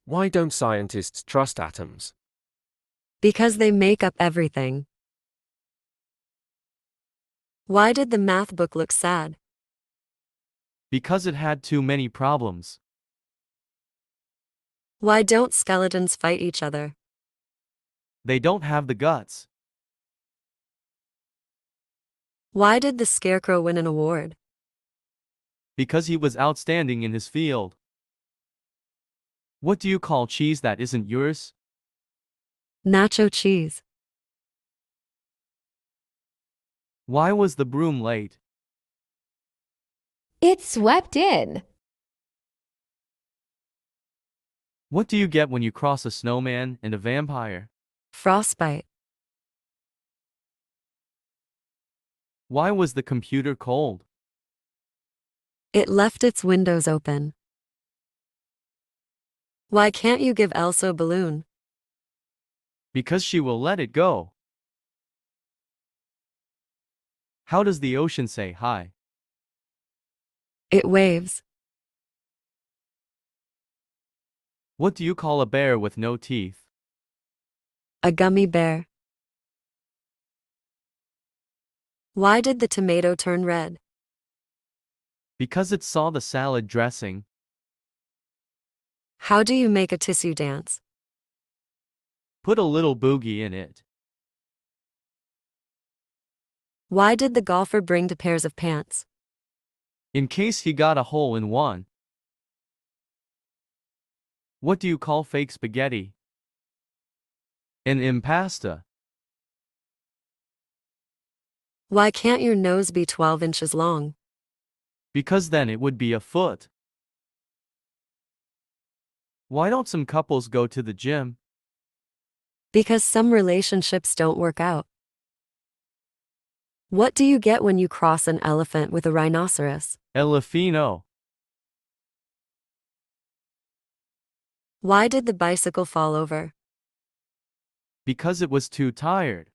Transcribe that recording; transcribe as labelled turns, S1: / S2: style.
S1: Why don't scientists trust atoms?
S2: Because they make up everything. Why did the math book look sad?
S3: Because it had too many problems.
S2: Why don't skeletons fight each other?
S3: They don't have the guts.
S2: Why did the scarecrow win an award?
S3: Because he was outstanding in his field. What do you call cheese that isn't yours?
S2: Nacho cheese.
S3: Why was the broom late?
S4: It swept in.
S3: What do you get when you cross a snowman and a vampire?
S2: Frostbite.
S3: Why was the computer cold?
S2: It left its windows open. Why can't you give Elsa a balloon?
S3: Because she will let it go. How does the ocean say hi?
S2: It waves.
S3: What do you call a bear with no teeth?
S2: A gummy bear. Why did the tomato turn red?
S3: Because it saw the salad dressing.
S2: How do you make a tissue dance?
S3: Put a little boogie in it.
S2: Why did the golfer bring 2 pairs of pants?
S3: In case he got a hole in one. What do you call fake spaghetti? An impasta.
S2: Why can't your nose be 12 inches long?
S3: Because then it would be a foot. Why don't some couples go to the gym?
S2: Because some relationships don't work out. What do you get when you cross an elephant with a rhinoceros?
S3: Elefino.
S2: Why did the bicycle fall over?
S3: Because it was too tired.